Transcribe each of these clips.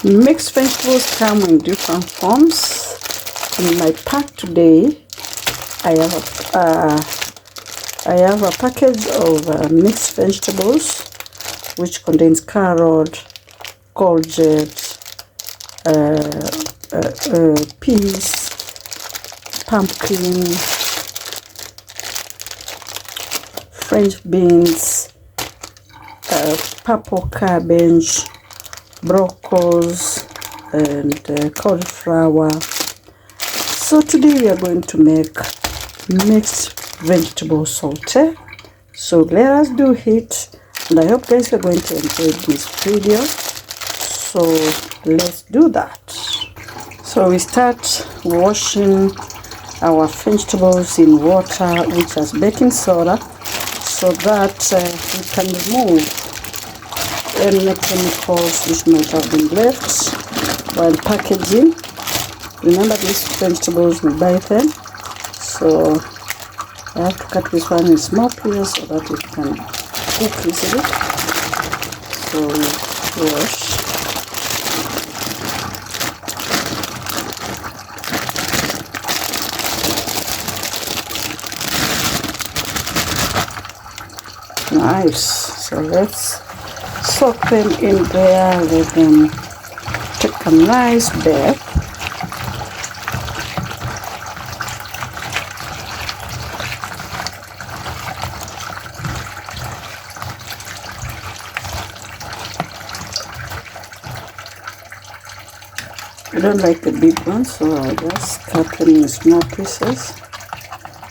Mixed vegetables come in different forms. In my pack today, I have a package of mixed vegetables, which contains carrot, courgette, peas, pumpkin, French beans, purple cabbage, broccoli, and cauliflower. So today we are going to make mixed vegetable saute. So let us do it, and I hope guys are going to enjoy this video. So let's do that. So we start washing our vegetables in water which has baking soda, so that we can remove any chemicals which might have been left while packaging. Remember, these vegetables, we buy them, so I have to cut this one in small pieces so that it can cook easily. So we wash. Nice. So let's soak them in there, let them take a nice bath. I don't like the big ones, so I just cut them in small pieces,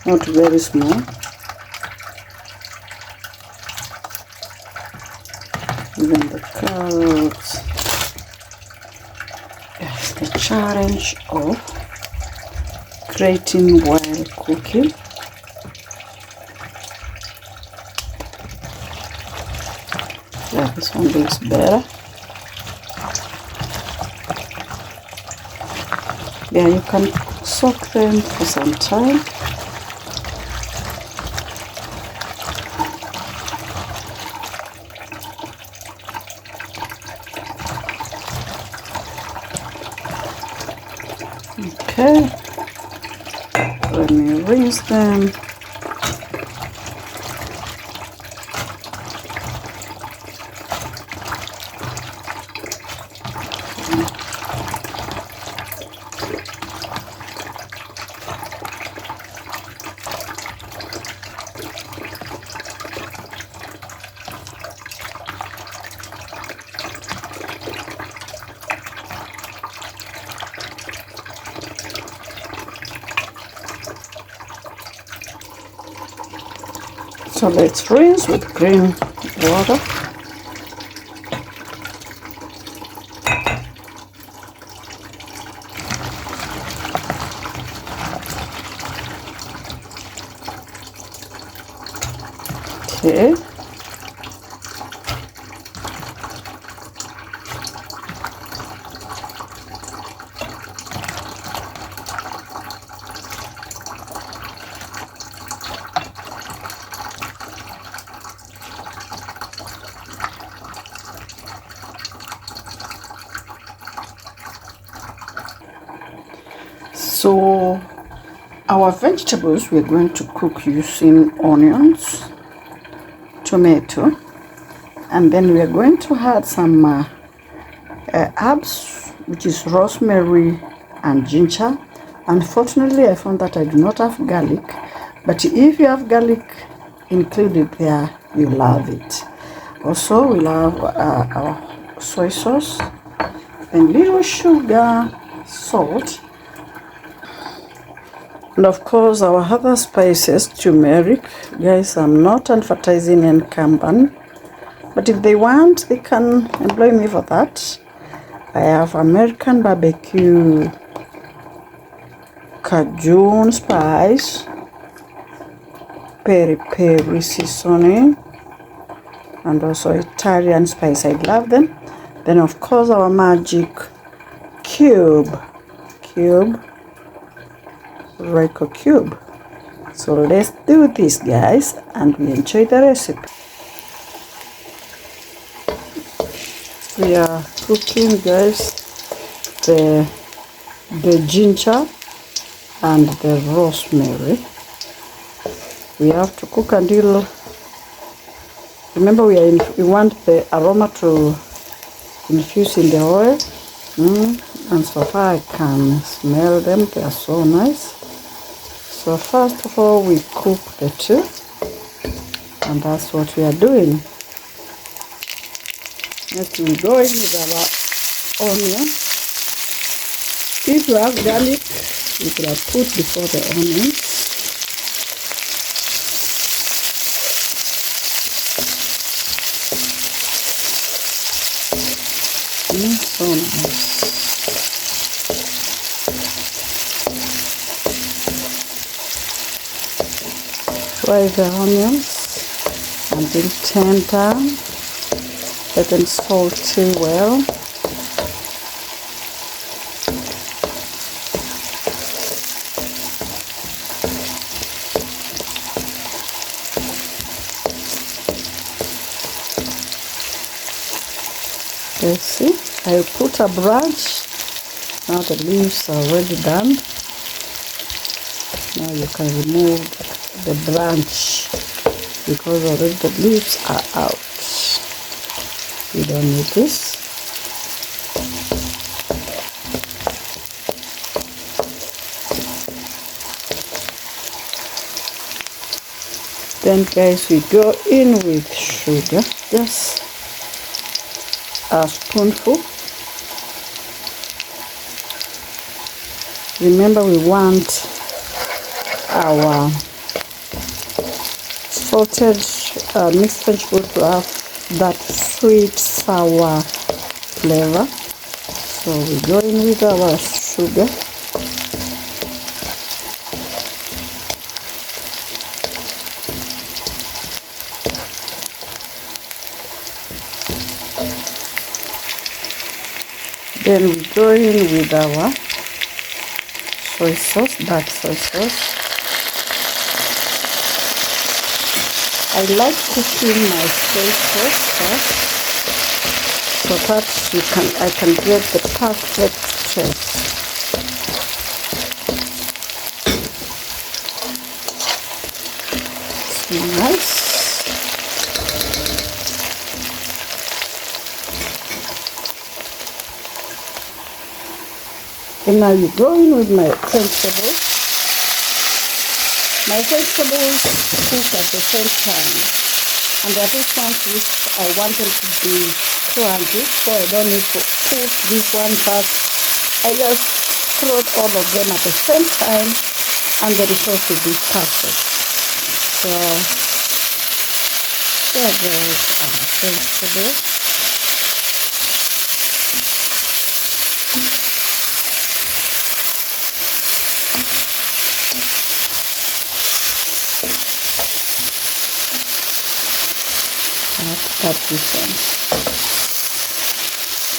not very small. Even the carrots. That's the challenge of grating while cooking. Yeah, this one looks better. Yeah, you can soak them for some time. Okay, let me rinse them. So let's rinse with clean water. Okay. So our vegetables we're going to cook using onions, tomato, and then we are going to add some herbs, which is rosemary and ginger. Unfortunately, I found that I do not have garlic, but if you have garlic included there, you love it. Also, we'll have our soy sauce, and little sugar, salt, and of course our other spices, turmeric. Guys, I'm not advertising any company, but if they want, they can employ me for that. I have American barbecue, Cajun spice, peri peri seasoning, and also Italian spice. I love them. Then of course our magic cube, Royco cube. So let's do this, guys, and we enjoy the recipe. we are cooking, guys, the ginger and the rosemary. We have to cook until, remember, we want the aroma to infuse in the oil. And so far I can smell them. They are so nice. So first of all, we cook the two, and that's what we are doing. Next we go in with our onion. If you have garlic, you could have put before the onion. So nice. Fry the onions until tender. Let them saute well. Let's see, I put a branch. Now the leaves are already done. Now you can remove the branch because already the leaves are out. You don't need this. Then guys, we go in with sugar, just a spoonful. Remember, we want our salted mixed vegetable to have that sweet sour flavor. So we go in with our sugar. Then we go in with our soy sauce, dark soy sauce. I like cooking my soy sauce first, so that I can get the perfect taste. It's nice. And now you go in with my vegetables. My vegetables cook at the same time. And there are these ones which I want them to be crunchy, so I don't need to cook this one first. I just throw all of them at the same time, and the result will be perfect. So there goes our vegetables. That difference.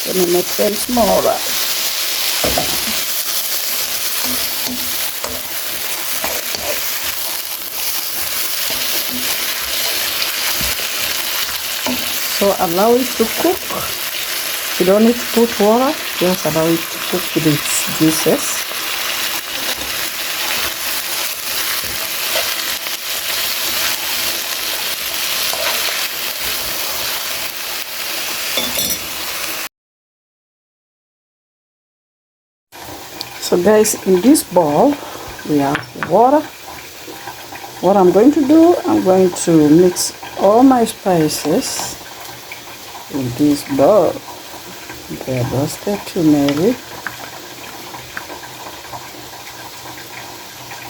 Let me make them smaller. So allow it to cook. You don't need to put water, just allow it to cook with its juices. So guys, in this bowl we have water. What I'm going to do, I'm going to mix all my spices in this bowl. There goes the turmeric.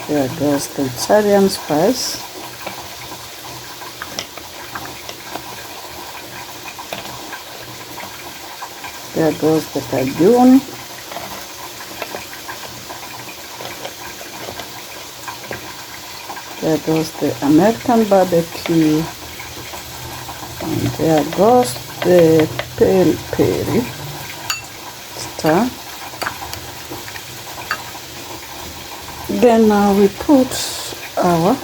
There goes the Italian spice. There goes the cajun. There goes the American barbecue, and there goes the peri star. Then now we put our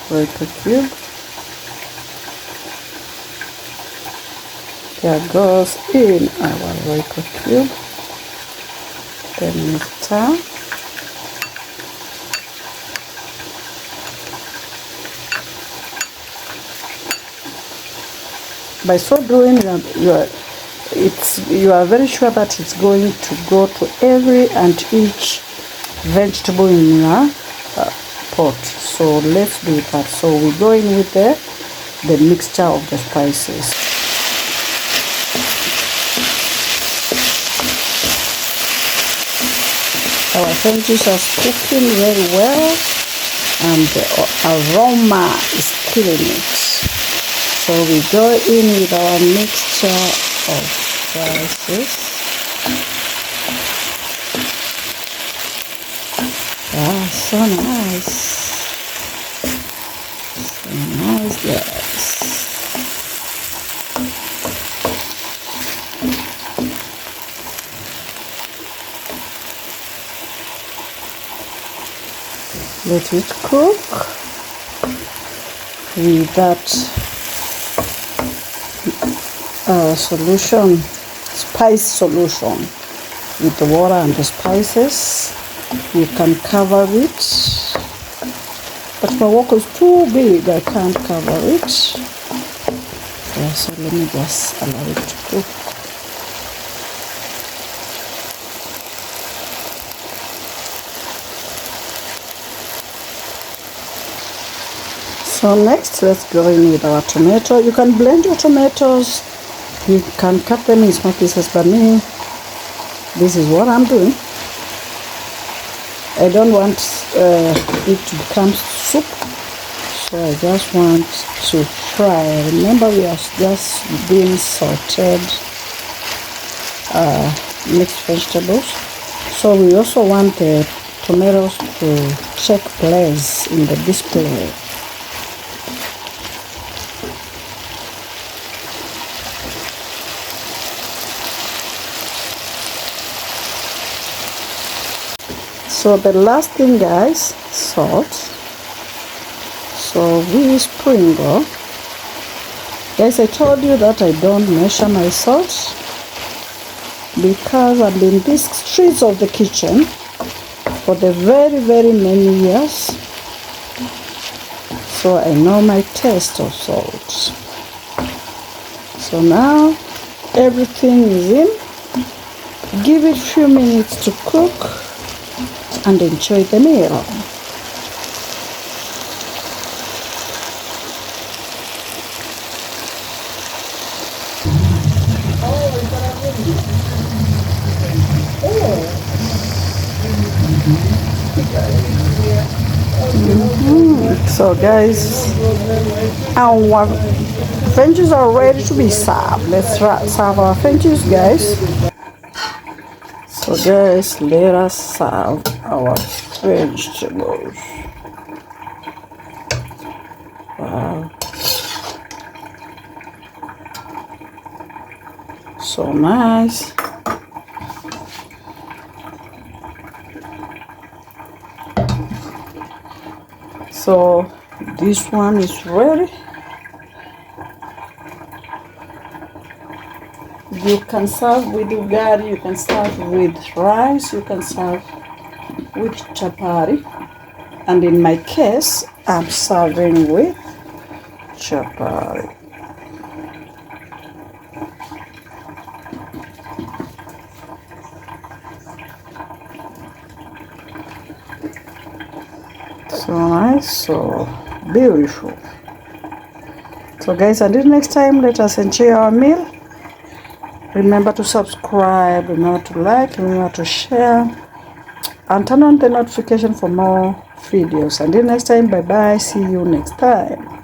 Royco cube. There goes in our Royco cube, the mixture. By so doing, you are very sure that it's going to go to every and each vegetable in your pot. So let's do that. So we go in with the mixture of the spices. Our veggies are cooking very well, and the aroma is killing it. So we go in with our mixture of spices. Ah, so nice. So nice, guys. Let it cook with that spice solution with the water and the spices. You can cover it, but my wok is too big, I can't cover it. So let me just allow it to cook. So next, let's go in with our tomato. You can blend your tomatoes, you can cut them in small pieces, but me, this is what I'm doing. I don't want it to become soup, so I just want to fry. Remember, we are just doing sauteed mixed vegetables, so we also want the tomatoes to take place in the display. So the last thing, guys, salt. So we sprinkle. Guys, I told you that I don't measure my salt because I've been in these streets of the kitchen for the very many years. So I know my taste of salt. So now everything is in. Give it a few minutes to cook and enjoy the meal. So guys, our veggies are ready to be served. Let's serve our veggies, guys. So guys, let us serve our vegetables. Wow, so nice. So this one is ready. You can serve with ugali, you can serve with rice, you can serve with chapati, and in my case I'm serving with chapati. So nice, so beautiful. So guys, until next time, let us enjoy our meal. Remember to subscribe, remember to like, remember to share, and turn on the notification for more videos. Until next time, bye bye, see you next time.